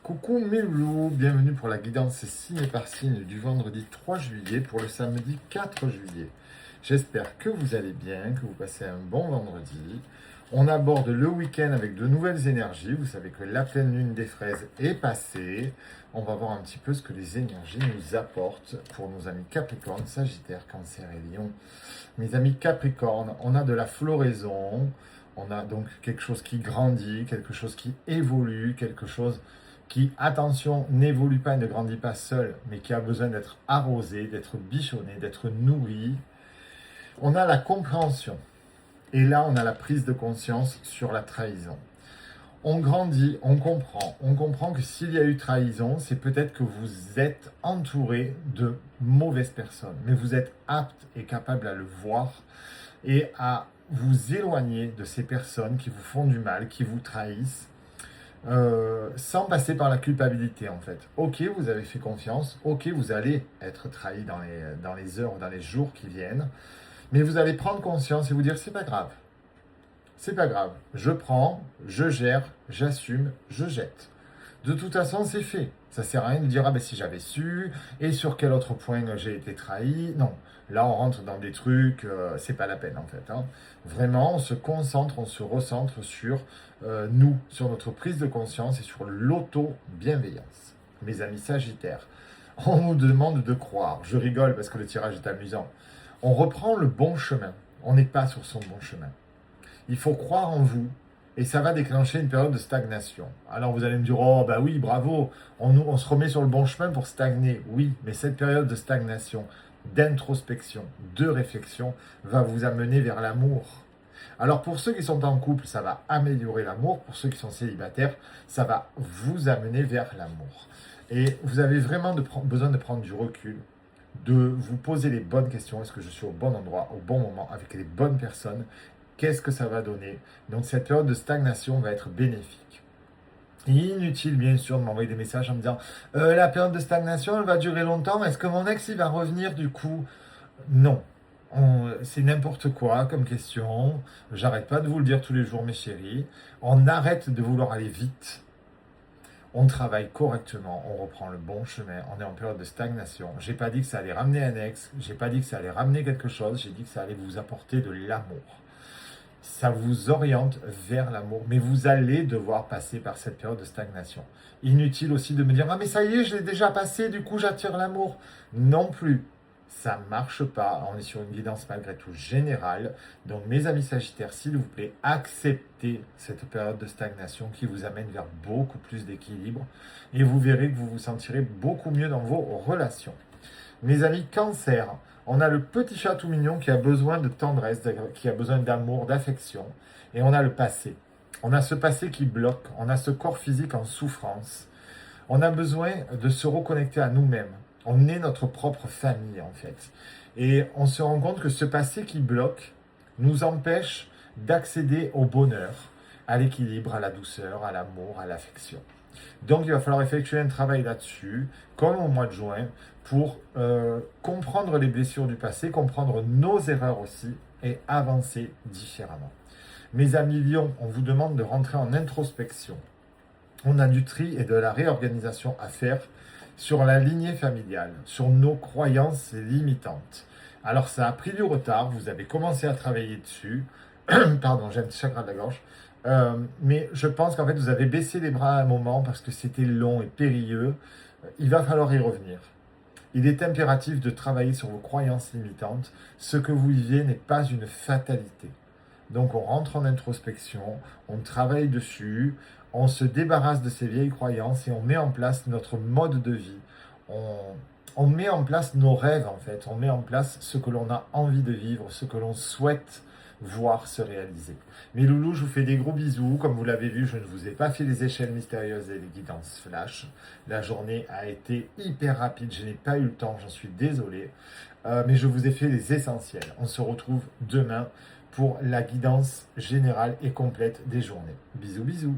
Coucou mes loulous, bienvenue pour la guidance signe par signe du vendredi 3 juillet pour le samedi 4 juillet. J'espère que vous allez bien, que vous passez un bon vendredi. On aborde le week-end avec de nouvelles énergies. Vous savez que la pleine lune des fraises est passée. On va voir un petit peu ce que les énergies nous apportent pour nos amis Capricorne, Sagittaire, Cancer et Lion. Mes amis Capricorne, on a de la floraison. On a donc quelque chose qui grandit, quelque chose qui évolue, quelque chose qui, attention, n'évolue pas et ne grandit pas seul, mais qui a besoin d'être arrosé, d'être bichonné, d'être nourri. On a la compréhension. Et là, on a la prise de conscience sur la trahison. On grandit, on comprend que s'il y a eu trahison, c'est peut-être que vous êtes entouré de mauvaises personnes, mais vous êtes apte et capable à le voir et à vous éloigner de ces personnes qui vous font du mal, qui vous trahissent, sans passer par la culpabilité en fait. Ok, vous avez fait confiance, ok, vous allez être trahi dans les heures, dans les jours qui viennent, mais vous allez prendre conscience et vous dire c'est pas grave. C'est pas grave, je prends, je gère, j'assume, je jette. De toute façon, c'est fait. Ça sert à rien de dire, ah ben si j'avais su, et sur quel autre point j'ai été trahi. Non, là on rentre dans des trucs, c'est pas la peine en fait. Hein. Vraiment, on se concentre, on se recentre sur nous, sur notre prise de conscience et sur l'auto-bienveillance. Mes amis Sagittaires, on nous demande de croire. Je rigole parce que le tirage est amusant. On reprend le bon chemin. On n'est pas sur son bon chemin. Il faut croire en vous et ça va déclencher une période de stagnation. Alors vous allez me dire, oh bah oui, bravo, on se remet sur le bon chemin pour stagner. Oui, mais cette période de stagnation, d'introspection, de réflexion va vous amener vers l'amour. Alors pour ceux qui sont en couple, ça va améliorer l'amour. Pour ceux qui sont célibataires, ça va vous amener vers l'amour. Et vous avez vraiment besoin de prendre du recul, de vous poser les bonnes questions. Est-ce que je suis au bon endroit, au bon moment, avec les bonnes personnes? Qu'est-ce que ça va donner? Donc cette période de stagnation va être bénéfique. Inutile bien sûr de m'envoyer des messages en me disant la période de stagnation elle va durer longtemps, est-ce que mon ex il va revenir du coup? Non. C'est n'importe quoi comme question. J'arrête pas de vous le dire tous les jours mes chéris. On arrête de vouloir aller vite. On travaille correctement, on reprend le bon chemin, on est en période de stagnation. J'ai pas dit que ça allait ramener un ex, j'ai pas dit que ça allait ramener quelque chose, j'ai dit que ça allait vous apporter de l'amour. Ça vous oriente vers l'amour, mais vous allez devoir passer par cette période de stagnation. Inutile aussi de me dire, ah mais ça y est, je l'ai déjà passé, du coup j'attire l'amour. Non plus, ça ne marche pas, on est sur une guidance malgré tout générale. Donc mes amis Sagittaires, s'il vous plaît, acceptez cette période de stagnation qui vous amène vers beaucoup plus d'équilibre et vous verrez que vous vous sentirez beaucoup mieux dans vos relations. Mes amis Cancer, on a le petit chat tout mignon qui a besoin de tendresse, qui a besoin d'amour, d'affection. Et on a le passé. On a ce passé qui bloque, on a ce corps physique en souffrance. On a besoin de se reconnecter à nous-mêmes. On est notre propre famille en fait. Et on se rend compte que ce passé qui bloque nous empêche d'accéder au bonheur, à l'équilibre, à la douceur, à l'amour, à l'affection. Donc il va falloir effectuer un travail là-dessus, comme au mois de juin, pour comprendre les blessures du passé, comprendre nos erreurs aussi et avancer différemment. Mes amis Lions, on vous demande de rentrer en introspection. On a du tri et de la réorganisation à faire sur la lignée familiale, sur nos croyances limitantes. Alors ça a pris du retard, vous avez commencé à travailler dessus. Pardon, j'ai un petit chakra de la gorge. Mais je pense qu'en fait, vous avez baissé les bras à un moment parce que c'était long et périlleux. Il va falloir y revenir. Il est impératif de travailler sur vos croyances limitantes. Ce que vous vivez n'est pas une fatalité. Donc on rentre en introspection, on travaille dessus, on se débarrasse de ces vieilles croyances et on met en place notre mode de vie. On met en place nos rêves en fait, on met en place ce que l'on a envie de vivre, ce que l'on souhaite voir se réaliser. Mes loulous, je vous fais des gros bisous. Comme vous l'avez vu, je ne vous ai pas fait les échelles mystérieuses et les guidances flash. La journée a été hyper rapide, je n'ai pas eu le temps, j'en suis désolé. Mais je vous ai fait les essentiels. On se retrouve demain pour la guidance générale et complète des journées. Bisous, bisous.